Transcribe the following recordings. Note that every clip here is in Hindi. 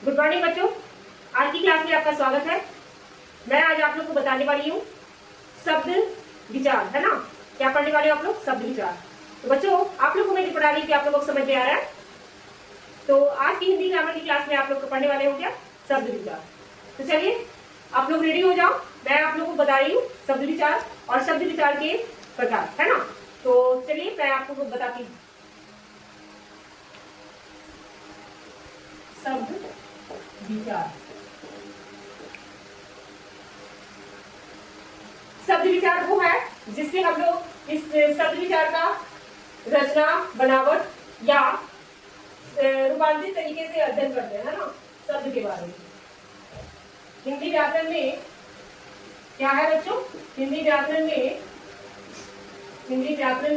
गुड मॉर्निंग बच्चों, आज की क्लास में आपका स्वागत है। मैं आज आप लोग को बताने वाली हूँ शब्द विचार, है ना। क्या पढ़ने वाले हो आप लोग? शब्द विचार। तो बच्चों, आप लोग को मैं जो पढ़ा रही हूँ, क्या आप लोगों को समझ में आ रहा है? तो आज की हिंदी ग्रामर की क्लास में आप लोग को पढ़ने वाले हो क्या? शब्द विचार। तो चलिए आप लोग रेडी हो जाओ, मैं आप लोग को बता रही हूँ शब्द विचार और शब्द विचार के प्रकार, है ना। तो चलिए मैं आपको बताती हूँ। शब्द विचार, शब्द विचार वो है जिससे हम लोग इस शब्द विचार का रचना, बनावट या रूपांतरित तरीके से अध्ययन करते हैं, है ना, शब्द के बारे में। हिंदी व्याकरण में क्या है बच्चों? हिंदी व्याकरण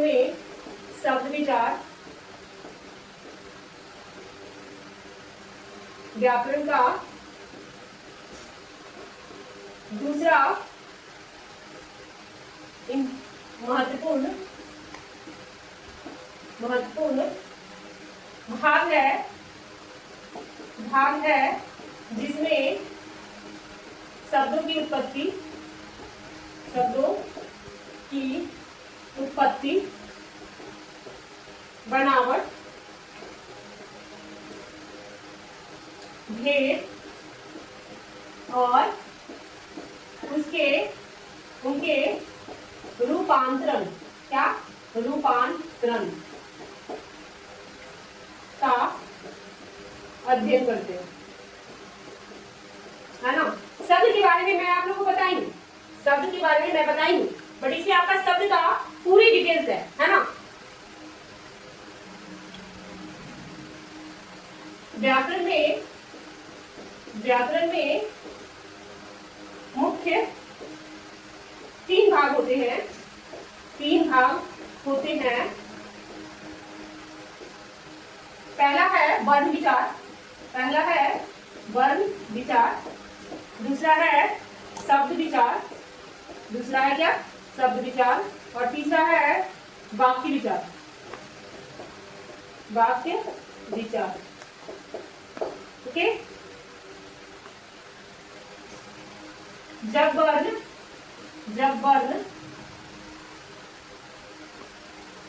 में शब्द विचार व्याकरण का दूसरा महत्वपूर्ण भाग है जिसमें शब्दों की उत्पत्ति, बनावट, भेद और उनके रूपांतरण का अध्ययन करते हैं, है ना। शब्द के बारे में मैं आप लोगों को बताई हूँ, बट इसमें आपका शब्द का पूरी डिटेल्स है ना। व्याकरण में मुख्य तीन भाग होते हैं। पहला है वर्ण विचार, दूसरा है शब्द विचार, और तीसरा है वाक्य विचार। ओके। जब वर्ण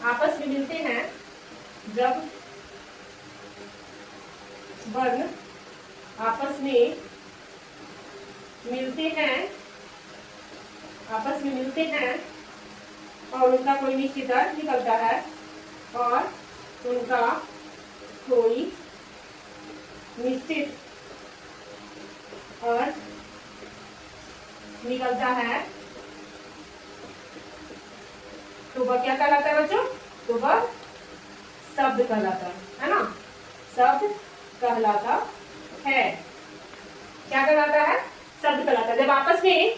आपस में मिलते हैं, और उनका कोई निश्चित अर्थ निकलता है, तो वह क्या कहलाता है बच्चों? तो वह शब्द कहलाता है ना। शब्द कहलाता है। क्या कहलाता है? शब्द कहलाता है। जब आपस में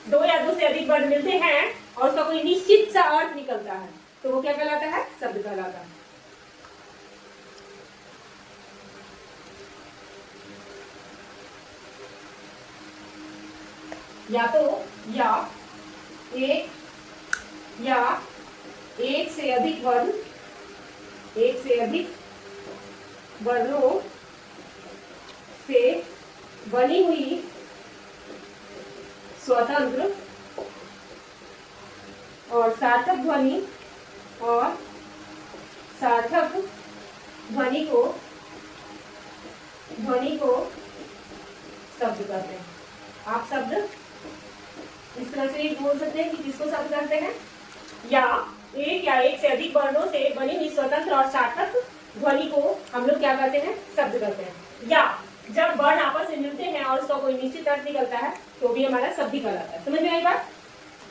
दो या दो से अधिक वर्ण मिलते हैं और उसका कोई निश्चित सा अर्थ निकलता है, तो वो क्या कहलाता है? शब्द कहलाता है। एक से अधिक वर्णों से बनी हुई स्वतंत्र और सार्थक ध्वनि को शब्द कहते हैं। आप शब्द इस तरह से बोल सकते हैं कि किसको शब्द कहते हैं? या एक से अधिक वर्णों से बनी हुई स्वतंत्र और सार्थक ध्वनि को हम लोग क्या कहते हैं? शब्द कहते हैं। या जब वर्ण आपस में मिलते हैं और उसका कोई निश्चित अर्थ निकलता है, तो भी हमारा शब्द ही कहलाता है। समझ में आई बात?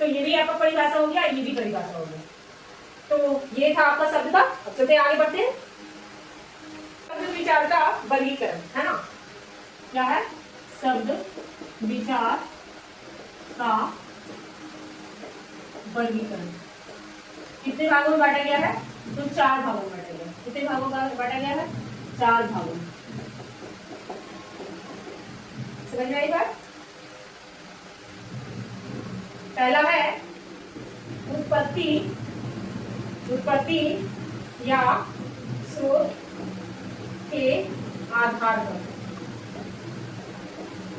तो ये भी आपका परिभाषा हो गया, ये भी परिभाषा हो गया। तो ये था आपका शब्द का। अब चलते आगे बढ़ते हैं। शब्द विचार का वर्गीकरण, है ना। क्या है? शब्द विचार का वर्गीकरण कितने भागों में बांटा गया है? तो 4 भागों में बांटा गया है। कितने भागों में बांटा गया है? 4 भागों में। समझ में आई बात? पहला है उत्पत्ति या स्रोत के आधार पर।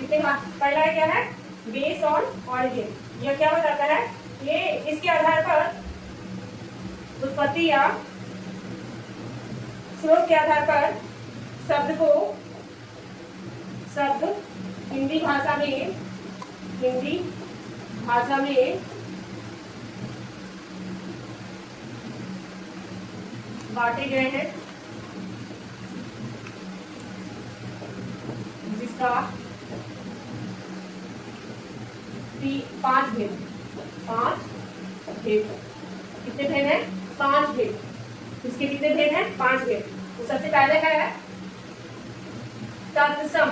कितने पहला क्या है, बेस ऑन ऑरिजिन। यह क्या बताता है, ये इसके आधार पर, उत्पत्ति या स्रोत के आधार पर शब्द को, शब्द हिंदी भाषा में बांटे गए हैं, जिसका 5 भेद। कितने भेद हैं, 5 भेद। इसके कितने भेद हैं, 5 भेद। तो सबसे पहले है तत्सम।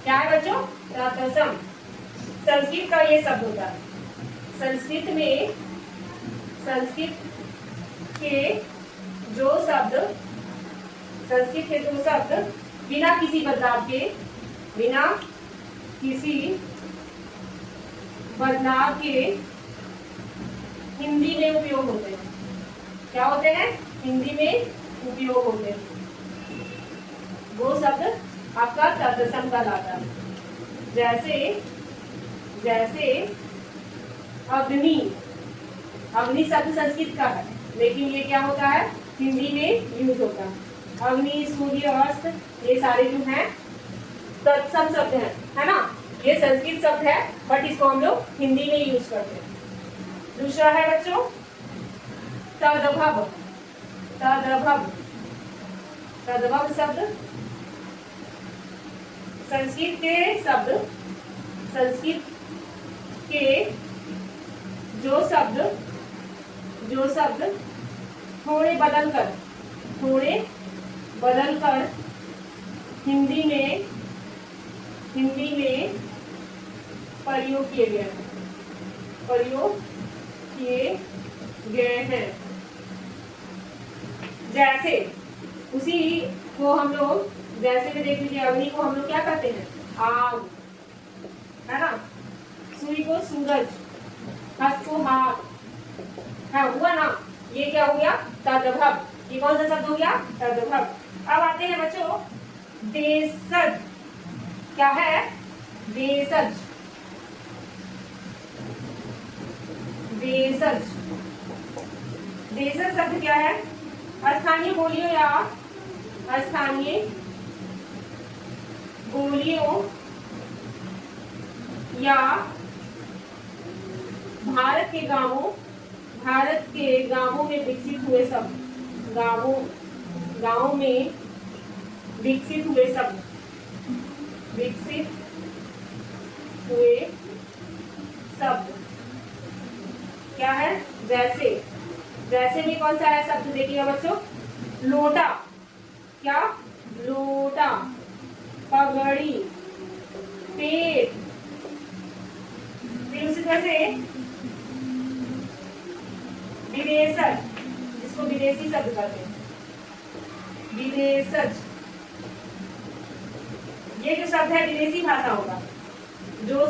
क्या है बच्चों, तत्सम। संस्कृत का ये शब्द होता है। संस्कृत के जो शब्द बिना किसी बदलाव के हिंदी में उपयोग होते हैं। क्या होते हैं, हिंदी में उपयोग होते हैं, वो शब्द आपका तत्सम कहलाता है। जैसे अग्नि शब्द संस्कृत का है, लेकिन ये क्या होता है, हिंदी में यूज होता है। अग्नि, सूर्य, अस्त, ये सारे जो हैं तत्सम शब्द हैं, है ना। ये संस्कृत शब्द है, बट इसको हम लोग हिंदी में यूज करते हैं। दूसरा है बच्चों तद्भव। तद्भव शब्द संस्कृत के जो शब्द थोड़े बदल कर हिंदी में प्रयोग किए गए हैं। जैसे उसी को हम लोग, जैसे में देख लीजिए, अग्नि को हम लोग क्या कहते हैं, आग, है ना। सूर्य को सूरज, हस्त को हाथ, हाँ हुआ ना। ये क्या हो गया, तद्भव। ये कौन सा शब्द हो गया, तद्भव। अब आते हैं बच्चों देशज। क्या है, देशज। देशज शब्द क्या है, स्थानीय बोलियों या भारत के गांवों में विकसित हुए शब्द। गांवों में विकसित हुए शब्द क्या है, जैसे में कौन सा है शब्द, देखिएगा बच्चों, लोटा। क्या, लोटा, पगड़ी, पेट। फिर उसी तरह से विदेशज, जिसको विदेशी शब्द कहते हैं, विदेशज। ये जो शब्द है विदेशी भाषा होगा। जो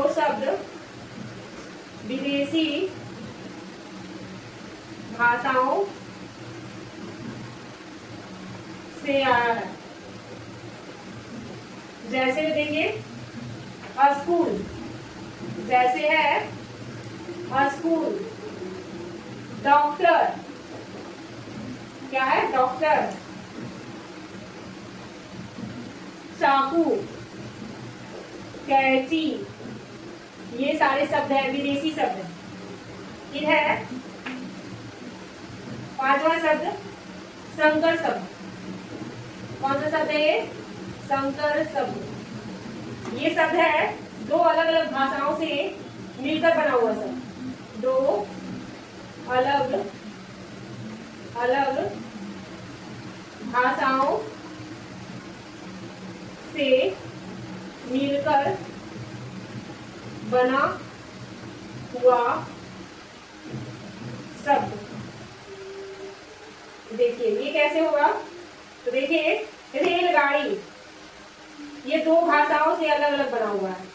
शब्द विदेशी भाषाओं से आया है। जैसे देंगे स्कूल, जैसे है स्कूल। डॉक्टर, क्या है, डॉक्टर। चाकू, कैंची, ये सारे शब्द है विदेशी शब्द। फिर है 5वां शब्द संकर शब्द। कौन सा शब्द है ये, संकर शब्द। ये शब्द है दो अलग अलग भाषाओं से मिलकर बना हुआ शब्द। दो अलग अलग भाषाओं से मिलकर बना हुआ शब्द। देखिए ये कैसे होगा, तो देखिए रेलगाड़ी, ये दो भाषाओं से अलग अलग बना हुआ है।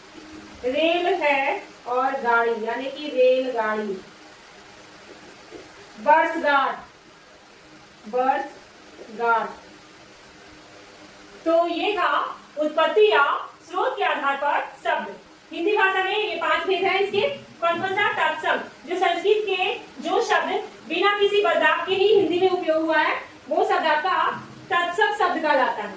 रेल है और गाड़ी, यानी कि रेलगाड़ी। बरसगांठ, बरसगांठ। तो ये था उत्पत्ति या स्रोत के आधार पर शब्द। हिंदी भाषा में ये 5 भेद हैं इसके। कौन कौन सा? तत्सम, जो संस्कृत के जो शब्द बिना किसी बदलाव के ही हिंदी में उपयोग हुआ है वो शब्द आपका तत्सम शब्द कहलाता है।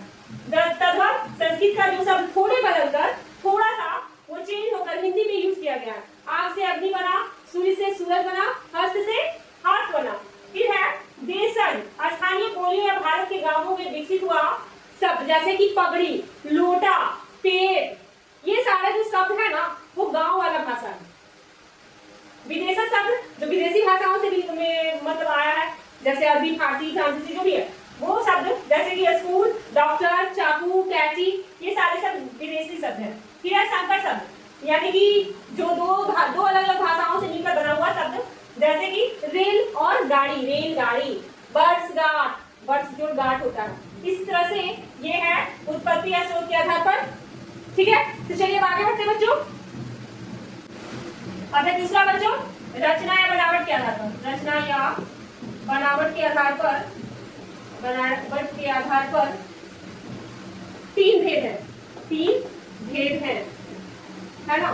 तद्भव संस्कृत का जो शब्द थोड़े बदलकर थोड़ा सा वो चेंज होकर हिंदी में यूज किया गया है। आग से अग्नि बना, सूर्य से सूरज बना, हस्त से हाथ बना। फिर है देशन, स्थानीय बोलियों या भारत के गांवों में विकसित हुआ शब्द, जैसे कि पगड़ी, लोटा, पेट, ये सारे जो शब्द है ना वो गांव वाला भाषा है। विदेशी शब्द जो विदेशी भाषाओं से भी मतलब आया है, जैसे अरबी, फारसी, फ्रांसीसी जो भी है वो शब्द, जैसे कि स्कूल, डॉक्टर, चाकू, कैंची, ये सारे शब्द विदेशी शब्द हैं। फिर है संकर शब्द, यानी कि जो दो अलग अलग भाषाओं से मिलकर बना हुआ शब्द, जैसे कि रेल और गाड़ी, रेलगाड़ी, बर्ड्स गार्ड, बर्ड्स जो गार्ड होता है। इस तरह से ये है उत्पत्ति या स्रोत के आधार पर। ठीक है, तो चलिए आगे बढ़ते हैं बच्चों। अच्छा, दूसरा बच्चों, रचना या बनावट के आधार पर। रचना या बनावट के आधार पर, बनावट के आधार पर 3 भेद है। 3 भेद है ना?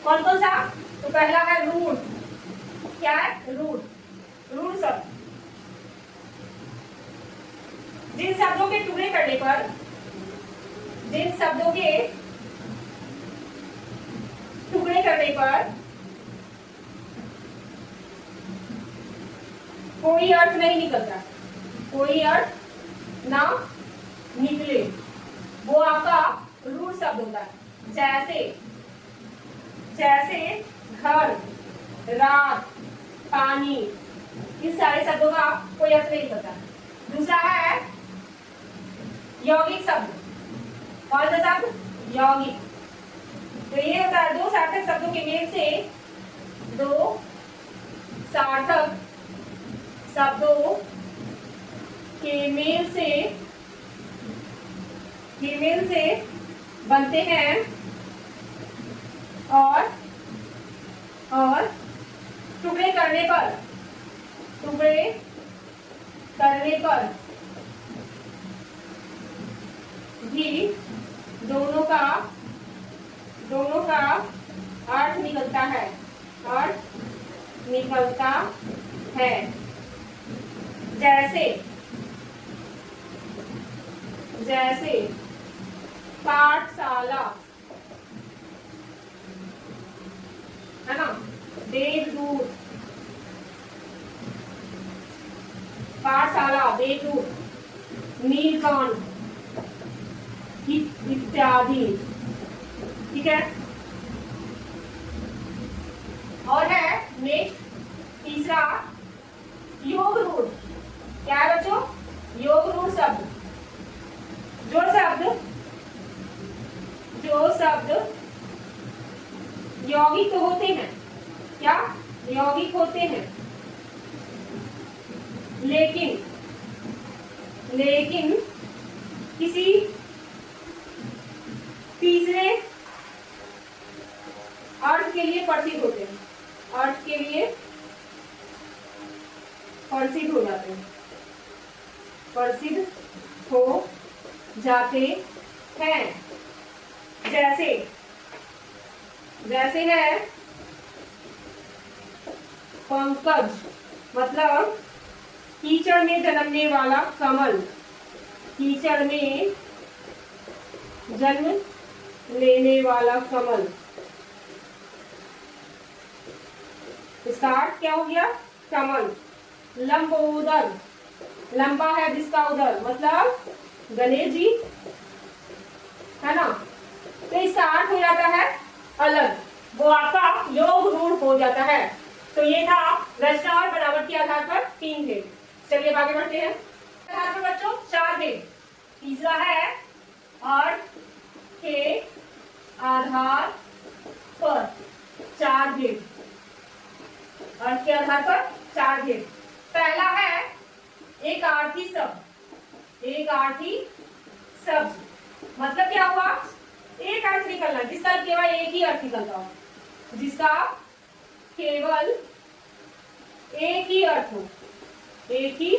कौन कौन सा? तो पहला है रूढ़। क्या है? रूढ़। रूढ़ शब्द जिन शब्दों के टुकड़े करने पर, जिन शब्दों के टुकड़े करने पर कोई अर्थ नहीं निकलता, कोई अर्थ ना निकले, वो आपका रूढ़ शब्द होता है। जैसे घर, रात, पानी, इन सारे शब्दों का कोई अर्थ नहीं निकलता। दूसरा है यौगिक शब्द। कौन सा शब्द? यौगिक। तो ये होता है 2 सार्थक शब्दों के मेल से, 2 सार्थक शब्दों के मेल से बनते हैं और टुकड़े करने पर भी दोनों का अर्थ निकलता है। जैसे पाठशाला, है ना? देवदूत, पाठशाला, देवदूत, नीलकंठ इत्यादि। ठीक है, और है नेक्स्ट तीसरा योग रूढ़। क्या है बच्चों? योग रूढ़ शब्द, जो शब्द यौगिक तो होते हैं। क्या? यौगिक होते हैं, लेकिन किसी तीसरे अर्थ के लिए प्रसिद्ध होते हैं, अर्थ के लिए प्रसिद्ध हो जाते हैं, प्रसिद्ध हो जाते हैं। जैसे है पंकज, मतलब कीचड़ में जन्मने वाला कमल, कीचड़ में जन्म लेने वाला कमल। इसका अर्थ क्या हो गया? कमल। लंबोदर, लंबा है जिसका उदर, मतलब गणेश जी, है ना? तो इसका अर्थ हो जाता है अलग, वो आपका योग रूढ़ हो जाता है। तो ये था रचना और बनावट के आधार पर 3 भेद। चलिए आगे बढ़ते हैं। आधार पर बच्चों 4 भेद। तीसरा है अर्थ के आधार पर 4 भेद। अर्थ के आधार पर 4 भेद। पहला है एक आर्थी शब्द। एक आर्थी शब्द मतलब क्या हुआ? एक अर्थ निकलना, जिसका केवल एक ही अर्थ निकलता हो, जिसका केवल एक ही अर्थ हो, एक ही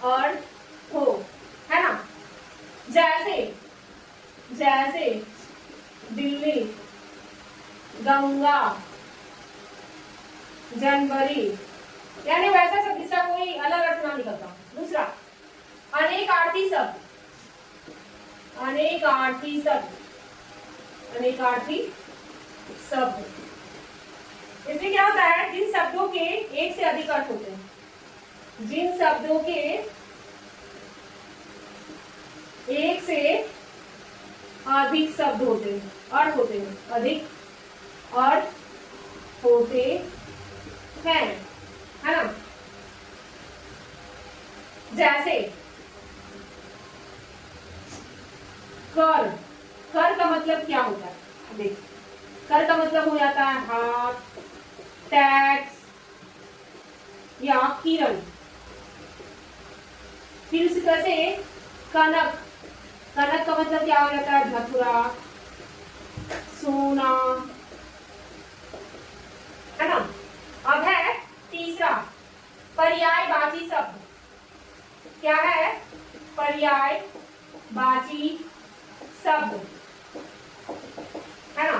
अर्थ हो, है ना? जैसे जैसे दिल्ली, गंगा, जनवरी, यानी वैसा शब्द जिसका कोई अलग अर्थ ना निकलता। दूसरा, अनेकार्थी शब्द, अनेकार्थी शब्द, अनेकार्थी शब्द। इसमें क्या होता है, जिन शब्दों के एक से अधिक अर्थ होते हैं, जिन शब्दों के एक से अधिक शब्द होते हैं, अर्थ होते हैं, अधिक अर्थ होते हैं, है ना। जैसे कर, कर का मतलब क्या होता है, देख, कर का मतलब हो जाता है हाथ, टैक्स या किरण। फिर उसी तरह से कनक, कनक का मतलब क्या हो जाता है, धतुरा, सोना, है ना। अब है तीसरा, पर्यायवाची शब्द। क्या है, पर्यायवाची शब्द, है ना।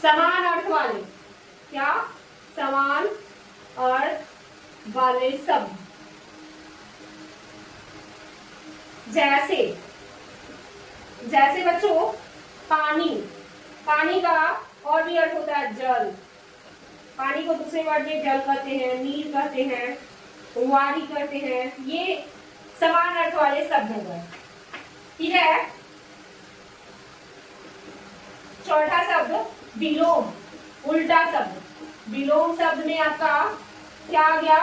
समान अर्थ वाले, क्या, समान अर्थ वाले शब्द। जैसे, जैसे बच्चों पानी, पानी का और भी अर्थ होता है जल। पानी को दूसरे वर्ड में जल कहते हैं, नीर कहते हैं, वारी कहते हैं। ये समान अर्थ वाले शब्द हो गए। ठीक है। चौथा शब्द विलोम, उल्टा शब्द। विलोम शब्द में आपका क्या आ गया,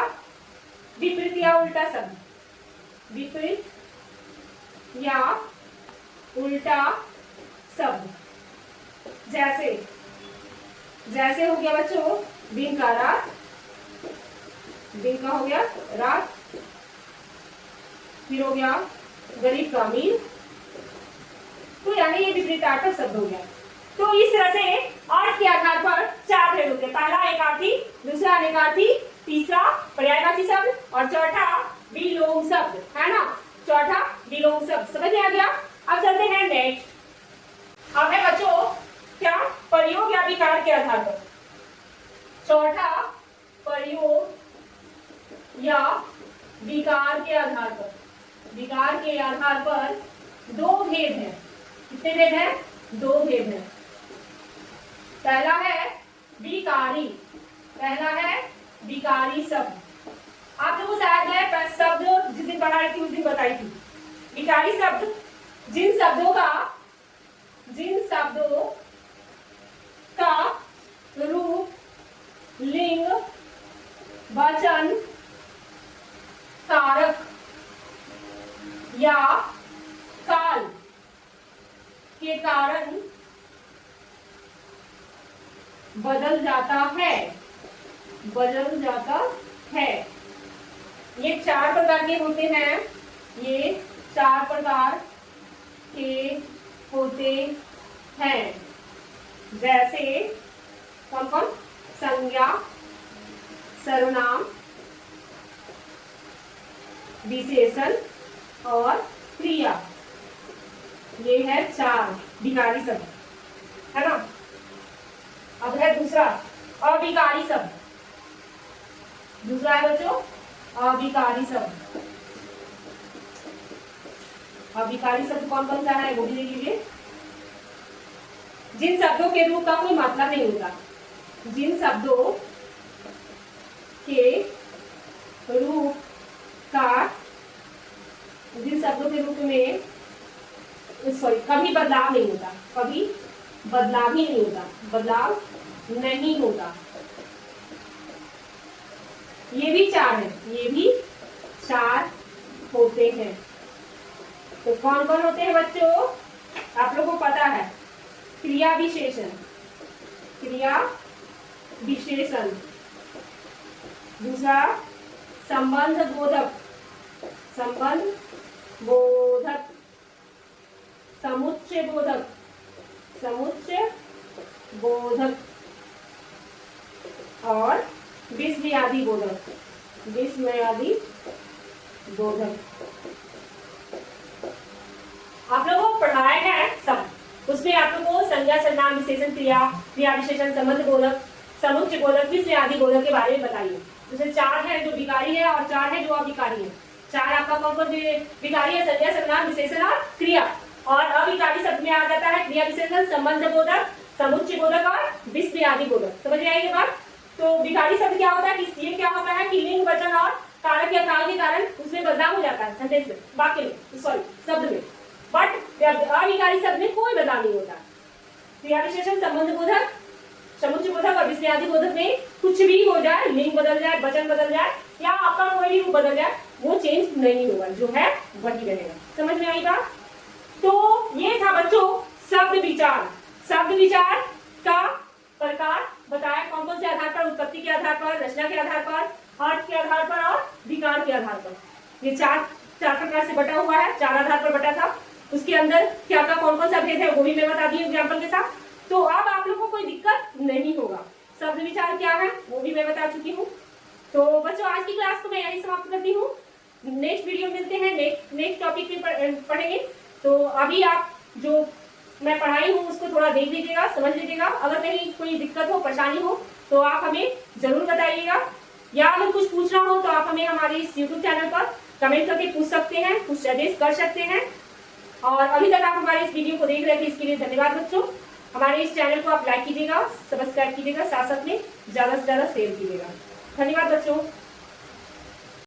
विपरीत या उल्टा शब्द, विपरीत या उल्टा शब्द। जैसे, जैसे हो गया बच्चों दिन का रात, दिन का हो गया रात। फिर हो गया गरीब का अमीर। तो यानी ये विपरीतार्थक शब्द हो गया। तो इस तरह से अर्थ के आधार पर चार भेद होते हैं। पहला एकार्थी, दूसरा अनेकार्थी, तीसरा पर्यायवाची शब्द और चौथा विलोम शब्द, है ना। चौथा विलोम शब्द समझ में आ गया। अब चलते हैं नेक्स्ट। अब है बच्चों क्या, प्रयोग या विकार के आधार पर। चौथा, प्रयोग या विकार के आधार पर। विकार के आधार पर दो भेद हैं। कितने भेद हैं, दो भेद हैं। पहला है विकारी, पहला है विकारी शब्द। आप लोगों को शायद मैं शब्द जिस दिन पढ़ाई थी उस दिन बताई थी। विकारी शब्द जिन शब्दों का रूप, लिंग, वचन, कारक या काल के कारण बदल जाता है, बदल जाता है। ये चार प्रकार के होते हैं, ये चार प्रकार के होते हैं। जैसे कौन कौन, संज्ञा, सर्वनाम, विशेषण और क्रिया। ये है चार विकारी शब्द, है ना। अब है दूसरा अविकारी शब्द। दूसरा है बच्चों अविकारी शब्द। अविकारी शब्द कौन कौन सा है वो भी देख लीजिए। जिन शब्दों के रूप का कोई मतलब नहीं होता, जिन शब्दों के रूप का, जिन शब्दों के रूप में कभी बदलाव नहीं होता, कभी बदलाव ही नहीं होता, बदलाव नहीं होता। ये भी चार है, ये भी चार होते हैं। तो कौन कौन होते हैं बच्चों, आप लोगों को पता है। क्रिया विशेषण, क्रिया विशेषण। दूसरा संबंध बोधक, संबंध बोधक। समुच्चय बोधक, समुच्चय बोधक। और विस्मयादि बोधक, विस्मयादि बोधक। आप लोगों को पढ़ाया है संज्ञा सर्वनाम विशेषण क्रिया, क्रिया विशेषण, संबंध बोधक, समुच्चय बोधक, विस्मय आदि बोधक के बारे में बताइए। जैसे 4 है जो विकारी है और 4 है जो अविकारी है। 4 आपका कौन कौन विकारी है? संज्ञा सर्वनाम विशेषण और क्रिया। और अविकारी शब्द में आ जाता है क्रिया विशेषण, संबंध बोधक, समुच्चय बोधक और विस्मय आदि बोधक। समझ में आई ये बात? तो विकारी शब्द क्या होता है कि ये क्या होता है कि लिंग, वचन और कारक या काल के कारण उसमें बदलाव हो जाता है सेंटेंस में, वाक्य में, सॉरी शब्द में। बट अविकारी शब्द में कोई बदलाव नहीं होता। क्रिया विशेषण, संबंध बोधक, समुच्चय बोधक और विस्मय आदि बोधक में कुछ भी हो जाए, लिंग बदल जाए, वचन बदल जाए या आपका कोई भी रूप बदल जाए, वो चेंज नहीं होगा, जो है वही रहेगा। समझ में आई बात? तो ये था बच्चों शब्द विचार। शब्द विचार का प्रकार बताया, कौन कौन से आधार पर? उत्पत्ति के आधार पर, रचना के आधार पर, अर्थ के आधार पर और विकार के आधार पर। ये चार प्रकार से बटा हुआ है, 4 आधार पर बटा था। उसके अंदर क्या क्या कौन कौन सा भेद है वो भी मैं बता दी एग्जाम्पल के साथ। तो अब आप लोगों को कोई दिक्कत नहीं होगा। शब्द विचार क्या है वो भी मैं बता चुकी हूँ। तो बच्चों आज की क्लास को मैं यही समाप्त करती हूँ। नेक्स्ट वीडियो मिलते हैं, नेक्स्ट टॉपिक पे पढ़ेंगे। तो अभी आप जो मैं पढ़ाई हूँ उसको थोड़ा देख लीजिएगा, समझ लीजिएगा। अगर कहीं कोई दिक्कत हो, परेशानी हो तो आप हमें जरूर बताइएगा, या अगर कुछ पूछना हो तो आप हमें हमारे इस यूट्यूब चैनल पर कमेंट करके पूछ सकते हैं, कुछ सजेस्ट कर सकते हैं। और अभी तक आप हमारे इस वीडियो को देख रहे थे इसके लिए धन्यवाद बच्चों। हमारे इस चैनल को आप लाइक कीजिएगा, सब्सक्राइब कीजिएगा, साथ साथ में ज्यादा से ज्यादा शेयर कीजिएगा। धन्यवाद बच्चों।